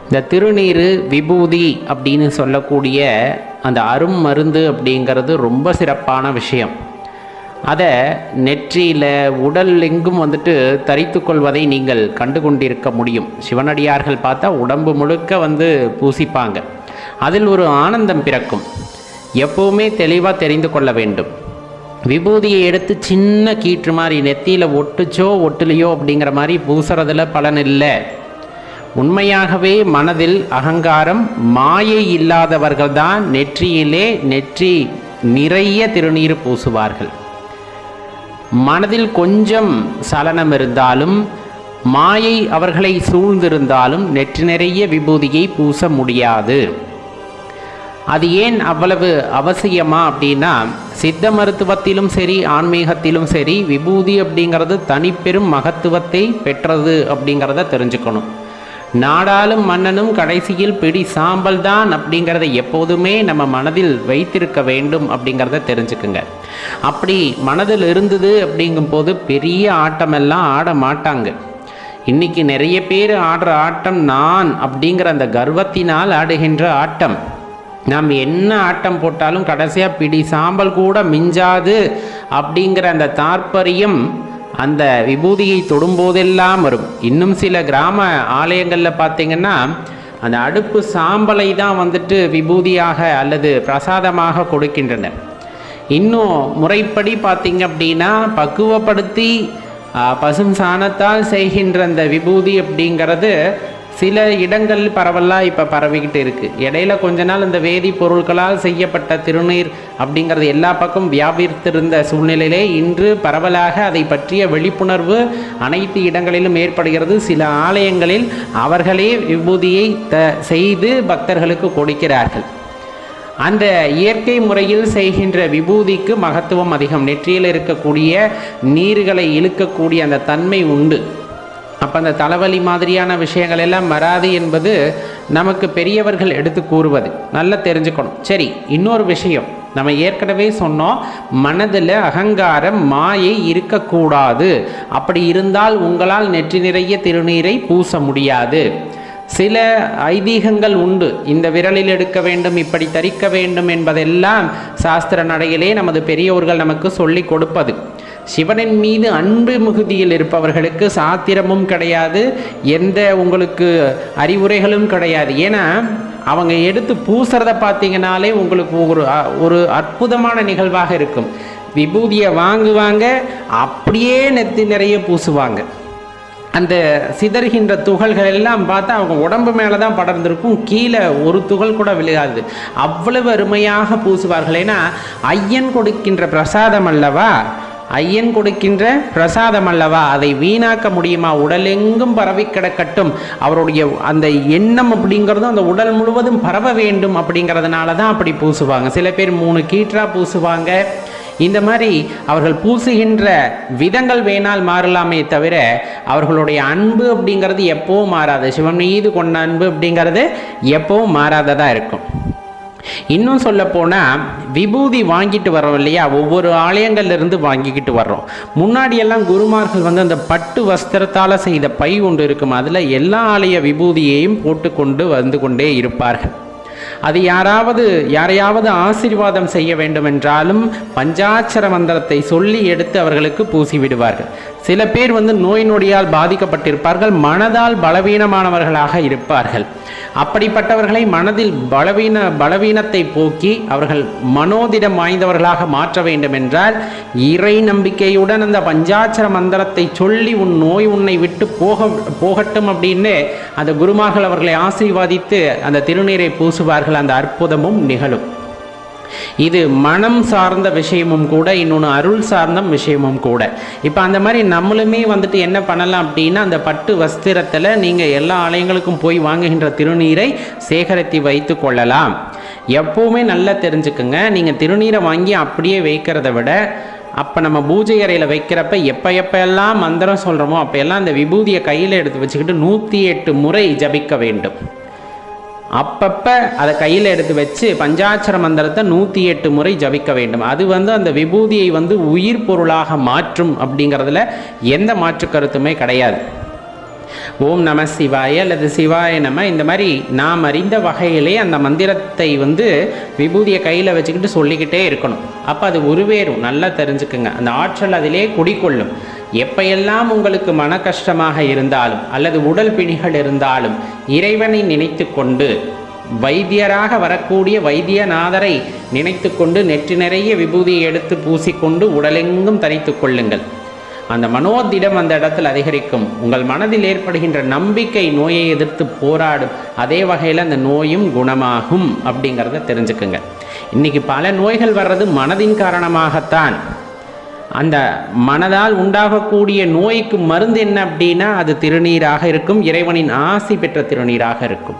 இந்த திருநீர் விபூதி அப்படின்னு சொல்லக்கூடிய அந்த அரும் மருந்து அப்படிங்கிறது ரொம்ப சிறப்பான விஷயம். அதை நெற்றியில் உடல் எங்கும் தரித்து கொள்வதை நீங்கள் கண்டு கொண்டிருக்க முடியும். சிவனடியார்கள் பார்த்தா உடம்பு முழுக்க பூசிப்பாங்க. அதில் ஒரு ஆனந்தம் பிறக்கும். எப்போவுமே தெளிவாக தெரிந்து கொள்ள வேண்டும். விபூதியை எடுத்து சின்ன கீற்று மாதிரி நெத்தியில் ஒட்டுச்சோ ஒட்டுலையோ அப்படிங்கிற மாதிரி பூசுறதுல பலன் இல்லை. உண்மையாகவே மனதில் அகங்காரம் மாயை இல்லாதவர்கள்தான் நெற்றி நிறைய திருநீர் பூசுவார்கள். மனதில் கொஞ்சம் சலனம் இருந்தாலும் மாயை அவர்களை சூழ்ந்திருந்தாலும் நெற்றி நிறைய விபூதியை பூச முடியாது. அது ஏன் அவ்வளவு அவசியமா அப்படின்னா, சித்த மருத்துவத்திலும் சரி ஆன்மீகத்திலும் சரி விபூதி அப்படிங்கிறது தனிப்பெரும் மகத்துவத்தை பெற்றது அப்படிங்கிறத தெரிஞ்சுக்கணும். நாடாளும் மன்னனும் கடைசியில் பிடி சாம்பல் தான் அப்படிங்கிறத எப்போதுமே நம்ம மனதில் வைத்திருக்க வேண்டும் அப்படிங்கிறத தெரிஞ்சுக்குங்க. அப்படி மனதில் இருந்தது அப்படிங்கும்போது பெரிய ஆட்டமெல்லாம் ஆட மாட்டாங்க. இன்னைக்கு நிறைய பேர் ஆடுற ஆட்டம் நான் அப்படிங்கிற அந்த கர்வத்தினால் ஆடுகின்ற ஆட்டம். நாம் என்ன ஆட்டம் போட்டாலும் கடைசியாக பிடி சாம்பல் கூட மிஞ்சாது அப்படிங்கிற அந்த தாற்பயம் அந்த விபூதியை தொடும்போதெல்லாம் வரும். இன்னும் சில கிராம ஆலயங்களில் பார்த்தீங்கன்னா அந்த அடுப்பு சாம்பலை தான் விபூதியாக அல்லது பிரசாதமாக கொடுக்கின்றனர். இன்னும் முறைப்படி பார்த்தீங்க அப்படின்னா பக்குவப்படுத்தி பசும் சாணத்தால் செய்கின்ற அந்த விபூதி அப்படிங்கிறது சில இடங்கள் பரவலாக இப்போ பரவிக்கிட்டு இருக்குது. இடையில கொஞ்ச நாள் இந்த வேதி பொருட்களால் செய்யப்பட்ட திருநீர் அப்படிங்கிறது எல்லா பக்கம் வியாபித்திருந்த சூழ்நிலையிலே இன்று பரவலாக அதை பற்றிய விழிப்புணர்வு அனைத்து இடங்களிலும் ஏற்படுகிறது. சில ஆலயங்களில் அவர்களே விபூதியை செய்து பக்தர்களுக்கு கொடுக்கிறார்கள். அந்த இயற்கை முறையில் செய்கின்ற விபூதிக்கு மகத்துவம் அதிகம். நெற்றியில் இருக்கக்கூடிய நீர்களை இழுக்கக்கூடிய அந்த தன்மை உண்டு. அப்போ அந்த தலைவலி மாதிரியான விஷயங்கள் எல்லாம் வராது என்பது நமக்கு பெரியவர்கள் எடுத்து கூறுவது நல்லா தெரிஞ்சுக்கணும். சரி, இன்னொரு விஷயம் நம்ம ஏற்கனவே சொன்னோம், மனதில் அகங்காரம் மாயை இருக்கக்கூடாது. அப்படி இருந்தால் உங்களால் நெற்றி நிறைய திருநீரை பூச முடியாது. சில ஐதீகங்கள் உண்டு. இந்த விரலில் எடுக்க வேண்டும், இப்படி தரிக்க வேண்டும் என்பதெல்லாம் சாஸ்திர நடையிலே நமது பெரியோர்கள் நமக்கு சொல்லி கொடுப்பது. சிவனின் மீது அன்பு மிகுதியில் இருப்பவர்களுக்கு சாத்திரமும் கிடையாது, எந்த உங்களுக்கு அறிவுரைகளும் கிடையாது. ஏன்னா அவங்க எடுத்து பூசுறத பார்த்தீங்கன்னாலே உங்களுக்கு ஒரு அற்புதமான நிகழ்வாக இருக்கும். விபூதியை வாங்குவாங்க, அப்படியே நெத்தி நிறைய பூசுவாங்க. அந்த சிதறுகின்ற துகள்கள் எல்லாம் பார்த்தா அவங்க உடம்பு மேலே தான் படர்ந்திருக்கும், கீழே ஒரு துகள் கூட விழுகாது. அவ்வளவு அருமையாக பூசுவார்கள். ஏன்னா ஐயன் கொடுக்கின்ற பிரசாதம் அல்லவா, ஐயன் கொடுக்கின்ற பிரசாதம் அல்லவா, அதை வீணாக்க முடியுமா? உடலெங்கும் பரவி கிடக்கட்டும். அவருடைய அந்த எண்ணம் அப்படிங்கிறதும் அந்த உடல் முழுவதும் பரவ வேண்டும் அப்படிங்கிறதுனால தான் அப்படி பூசுவாங்க. சில பேர் 3 கீற்றா பூசுவாங்க. இந்த மாதிரி அவர்கள் பூசுகின்ற விதங்கள் வேணால் மாறலாமே தவிர அவர்களுடைய அன்பு அப்படிங்கிறது எப்பவும் மாறாது. சிவன் மீது கொண்ட அன்பு அப்படிங்கிறது எப்பவும் மாறாததாக இருக்கும். இன்னும் சொல்ல போனால் விபூதி வாங்கிட்டு வர்றோம் இல்லையா, ஒவ்வொரு ஆலயங்கள்லேருந்து வாங்கிக்கிட்டு வர்றோம். முன்னாடியெல்லாம் குருமார்கள் அந்த பட்டு வஸ்திரத்தால் செய்த பை ஒன்று இருக்கும், அதில் எல்லா ஆலய விபூதியையும் போட்டு வந்து கொண்டே இருப்பார்கள். அது யாரையாவது ஆசீர்வாதம் செய்ய வேண்டும் என்றாலும் பஞ்சாட்சர மந்திரத்தை சொல்லி எடுத்து அவர்களுக்கு பூசி விடுவார்கள். சில பேர் நோய் நொடியால் பாதிக்கப்பட்டிருப்பார்கள், மனதால் பலவீனமானவர்களாக இருப்பார்கள். அப்படிப்பட்டவர்களை மனதில் பலவீனத்தை போக்கி அவர்கள் மனோதிடம் வாய்ந்தவர்களாக மாற்ற வேண்டும் என்றால் இறை நம்பிக்கையுடன் அந்த பஞ்சாட்சர மந்திரத்தை சொல்லி உன் நோய் உன்னை விட்டு போகட்டும் அப்படின்னு அந்த குருமார்கள் அவர்களை ஆசீர்வாதித்து அந்த திருநீரை பூசுவார்கள். அந்த அற்புதமும் நிகழும். இது மனம் சார்ந்த விஷயமும் கூட, இன்னொன்று அருள் சார்ந்த விஷயமும் கூட. இப்போ அந்த மாதிரி நம்மளுமே என்ன பண்ணலாம் அப்படின்னா, அந்த பட்டு வஸ்திரத்தில் நீங்கள் எல்லா ஆலயங்களுக்கும் போய் வாங்குகின்ற திருநீரை சேகரித்து வைத்து கொள்ளலாம். எப்போவுமே நல்லா தெரிஞ்சுக்குங்க, நீங்கள் திருநீரை வாங்கி அப்படியே வைக்கிறத விட அப்போ நம்ம பூஜை அறையில் வைக்கிறப்ப எப்பெல்லாம் மந்திரம் சொல்கிறோமோ அப்போல்லாம் அந்த விபூதியை கையில் எடுத்து வச்சுக்கிட்டு 108 முறை ஜபிக்க வேண்டும். அப்பப்போ அதை கையில் எடுத்து வச்சு பஞ்சாட்சர மந்திரத்தை 108 முறை ஜபிக்க வேண்டும். அது அந்த விபூதியை உயிர் பொருளாக மாற்றும் அப்படிங்கிறதுல எந்த மாற்று கருத்துமே கிடையாது. ஓம் நம சிவாய அல்லது சிவாய நம, இந்த மாதிரி நாம் அறிந்த வகையிலே அந்த மந்திரத்தை விபூதியை கையில் வச்சுக்கிட்டு சொல்லிக்கிட்டே இருக்கணும். அப்போ அது உருவேறும். நல்லா தெரிஞ்சுக்குங்க, அந்த ஆற்றல் அதிலே குடிக்கொள்ளும். எப்பையெல்லாம் உங்களுக்கு மன கஷ்டமாக இருந்தாலும் அல்லது உடல் பிணிகள் இருந்தாலும் இறைவனை நினைத்து கொண்டு, வைத்தியராக வரக்கூடிய வைத்தியநாதரை நினைத்து கொண்டு நெற்றி நிறைய விபூதியை எடுத்து பூசிக்கொண்டு உடலெங்கும் தரித்து கொள்ளுங்கள். அந்த மனோதிடம் அந்த இடத்தில் அதிகரிக்கும். உங்கள் மனதில் ஏற்படுகின்ற நம்பிக்கை நோயை எதிர்த்து போராடும். அதே வகையில் அந்த நோயும் குணமாகும் அப்படிங்கிறத தெரிஞ்சுக்குங்க. இன்றைக்கி பல நோய்கள் வர்றது மனதின் காரணமாகத்தான். அந்த மனதால் உண்டாகக்கூடிய நோய்க்கு மருந்து என்ன அப்படின்னா அது திருநீராக இருக்கும், இறைவனின் ஆசி பெற்ற திருநீராக இருக்கும்.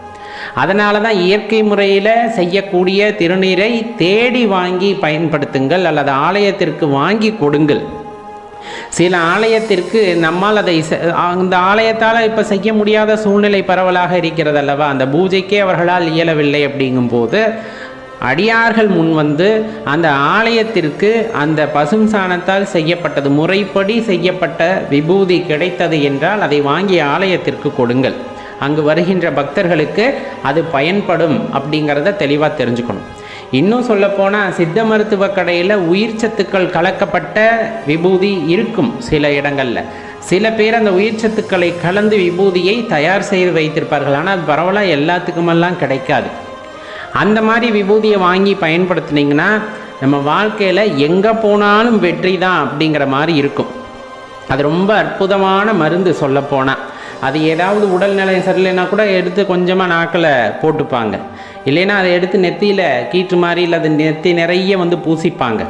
அதனால தான் இயற்கை முறையில் செய்யக்கூடிய திருநீரை தேடி வாங்கி பயன்படுத்துங்கள், அல்லது ஆலயத்திற்கு வாங்கி கொடுங்கள். சில ஆலயத்திற்கு நம்மால் அதை அந்த ஆலயத்தால் இப்போ செய்ய முடியாத சூழ்நிலை பரவலாக இருக்கிறது அல்லவா, அந்த பூஜைக்கே அவர்களால் இயலவில்லை. அப்படிங்கும்போது அடியார்கள் முன் அந்த ஆலயத்திற்கு அந்த பசும் சாணத்தால் செய்யப்பட்டது, முறைப்படி செய்யப்பட்ட விபூதி கிடைத்தது என்றால் அதை வாங்கி ஆலயத்திற்கு கொடுங்கள். அங்கு வருகின்ற பக்தர்களுக்கு அது பயன்படும் அப்படிங்கிறத தெளிவாக தெரிஞ்சுக்கணும். இன்னும் சொல்லப்போனால் சித்த மருத்துவ கடையில் உயிர் சத்துக்கள் கலக்கப்பட்ட விபூதி இருக்கும் சில இடங்களில். சில பேர் அந்த உயிர் சத்துக்களை கலந்து விபூதியை தயார் செய்து வைத்திருப்பார்கள். ஆனால் அது பரவலாக எல்லாத்துக்குமெல்லாம் கிடைக்காது. அந்த மாதிரி விபூதியை வாங்கி பயன்படுத்தினீங்கன்னா நம்ம வாழ்க்கையில் எங்கே போனாலும் வெற்றி தான் அப்படிங்கிற மாதிரி இருக்கும். அது ரொம்ப அற்புதமான மருந்து சொல்லப்போனால். அது ஏதாவது உடல்நிலை சரியில்லைன்னா கூட எடுத்து கொஞ்சமாக நாக்கில் போட்டுப்பாங்க, இல்லைன்னா அதை எடுத்து நெத்தியில் கீற்று மாதிரி இல்லை அது நெத்தி நிறைய பூசிப்பாங்க.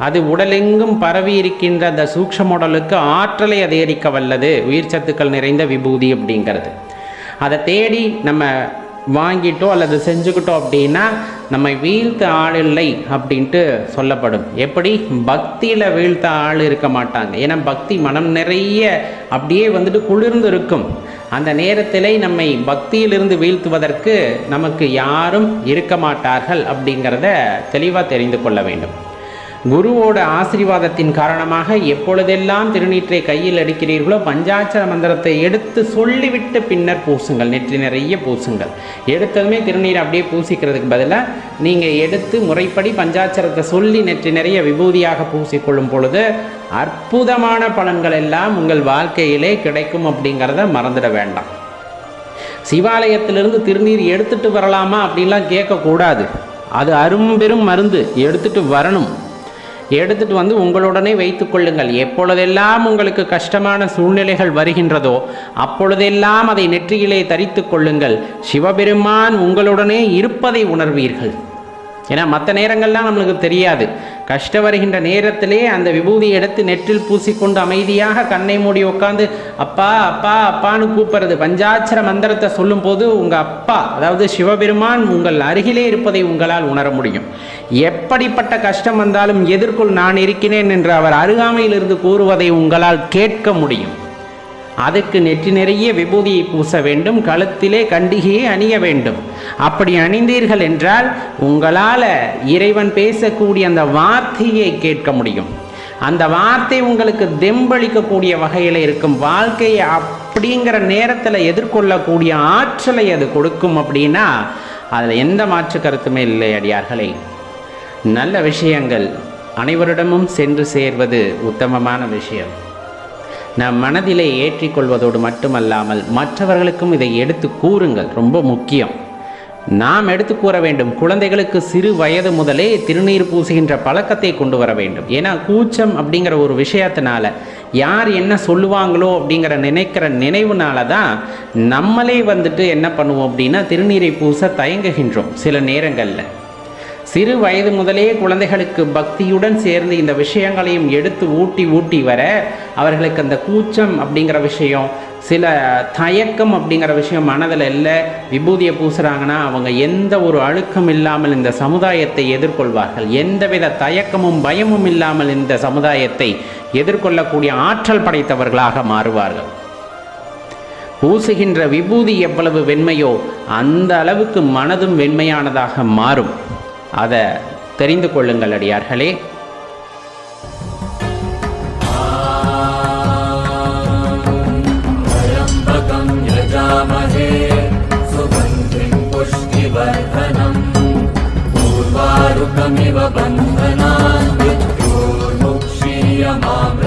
அது உடலெங்கும் பரவி இருக்கின்ற அந்த சூக்ஷ்ம உடலுக்கு ஆற்றலை அதிகரிக்க வல்லது உயிர் சத்துக்கள் நிறைந்த விபூதி அப்படிங்கிறது. அதை தேடி நம்ம வாங்கிட்டோ அல்லது செஞ்சுக்கிட்டோம் அப்படின்னா நம்மை வீழ்த்த ஆள் இல்லை அப்படின்ட்டு சொல்லப்படும். எப்படி? பக்தியில் வீழ்த்த ஆள் இருக்க மாட்டாங்க. ஏன்னா பக்தி மனம் நிறைய அப்படியே குளிர்ந்து இருக்கும். அந்த நேரத்திலே நம்மை பக்தியிலிருந்து வீழ்த்துவதற்கு நமக்கு யாரும் இருக்க மாட்டார்கள் அப்படிங்கிறத தெளிவாக தெரிந்து கொள்ள வேண்டும். குருவோட ஆசீர்வாதத்தின் காரணமாக எப்பொழுதெல்லாம் திருநீற்றை கையில் எடுக்கிறீர்களோ பஞ்சாட்சர மந்திரத்தை எடுத்து சொல்லிவிட்டு பின்னர் பூசுங்கள். நெற்றி நிறைய பூசுங்கள். எடுத்ததுமே திருநீரை அப்படியே பூசிக்கிறதுக்கு பதிலாக நீங்கள் எடுத்து முறைப்படி பஞ்சாட்சரத்தை சொல்லி நெற்றி நிறைய விபூதியாக பூசிக்கொள்ளும் பொழுது அற்புதமான பலன்கள் எல்லாம் உங்கள் வாழ்க்கையிலே கிடைக்கும் அப்படிங்கிறத மறந்துட வேண்டாம். சிவாலயத்திலிருந்து திருநீர் எடுத்துட்டு வரலாமா அப்படின்லாம் கேட்கக்கூடாது. அது அரும்பெரும் மருந்து. எடுத்துட்டு வரணும். எடுத்துட்டு உங்களுடனே வைத்து கொள்ளுங்கள். எப்பொழுதெல்லாம் உங்களுக்கு கஷ்டமான சூழ்நிலைகள் வருகின்றதோ அப்பொழுதெல்லாம் அதை நெற்றியிலே தரித்து கொள்ளுங்கள். சிவபெருமான் உங்களுடனே இருப்பதை உணர்வீர்கள். ஏன்னா மற்ற நேரங்கள்லாம் நம்மளுக்கு தெரியாது. கஷ்டம் வருகின்ற நேரத்திலே அந்த விபூதியை எடுத்து நெற்றில் பூசிக்கொண்டு அமைதியாக கண்ணை மூடி உட்காந்து அப்பா அப்பா அப்பான்னு கூப்பிடுறது. பஞ்சாட்சர மந்திரத்தை சொல்லும் போது உங்கள் அப்பா, அதாவது சிவபெருமான் உங்கள் அருகிலே இருப்பதை உங்களால் உணர முடியும். எப்படிப்பட்ட கஷ்டம் வந்தாலும் எதிர்கொள் நான் இருக்கிறேன் என்று அவர் அருகாமையிலிருந்து கூறுவதை உங்களால் கேட்க முடியும். அதுக்கு நெற்றி நிறைய விபூதியை பூச வேண்டும், கழுத்திலே கண்டிகையை அணிய வேண்டும். அப்படி அணிந்தீர்கள் என்றால் உங்களால் இறைவன் பேசக்கூடிய அந்த வார்த்தையை கேட்க முடியும். அந்த வார்த்தை உங்களுக்கு தெம்பளிக்கக்கூடிய வகையில் இருக்கும். வாழ்க்கையை அப்படிங்கிற நேரத்தில் எதிர்கொள்ளக்கூடிய ஆற்றலை அது கொடுக்கும். அப்படின்னா அதில் எந்த மாற்று கருத்துமே இல்லை அடியார்களே. நல்ல விஷயங்கள் அனைவரிடமும் சென்று சேர்வது உத்தமமான விஷயம். நம் மனதிலே ஏற்றிக்கொள்வதோடு மட்டுமல்லாமல் மற்றவர்களுக்கும் இதை எடுத்து கூறுங்கள். ரொம்ப முக்கியம். நாம் எடுத்து கூற வேண்டும். குழந்தைகளுக்கு சிறு வயது முதலே திருநீர் பூசுகின்ற பழக்கத்தை கொண்டு வர வேண்டும். ஏன்னா கூச்சம் அப்படிங்கிற ஒரு விஷயத்தினால யார் என்ன சொல்லுவாங்களோ அப்படிங்கிற நினைக்கிற நினைவுனால தான் நம்மளே என்ன பண்ணுவோம் அப்படின்னா திருநீரை பூச தயங்குகின்றோம் சில நேரங்களில். சிறு வயது முதலே குழந்தைகளுக்கு பக்தியுடன் சேர்ந்து இந்த விஷயங்களையும் எடுத்து ஊட்டி வர அவர்களுக்கு அந்த கூச்சம் அப்படிங்கிற விஷயம், சில தயக்கம் அப்படிங்கிற விஷயம் மனதில் இல்லை. விபூதியை பூசுகிறாங்கன்னா அவங்க எந்த ஒரு அழுக்கம் இல்லாமல் இந்த சமுதாயத்தை எதிர்கொள்வார்கள். எந்தவித தயக்கமும் பயமும் இல்லாமல் இந்த சமுதாயத்தை எதிர்கொள்ளக்கூடிய ஆற்றல் படைத்தவர்களாக மாறுவார்கள். பூசுகின்ற விபூதி எவ்வளவு வெண்மையோ அந்த அளவுக்கு மனதும் வெண்மையானதாக மாறும். அதை தெரிந்து கொள்ளுங்கள் அடியார்களே. त्र्यम्बकं लोकमिव बन्धनान् मृत्योर्मुक्षीयमाम्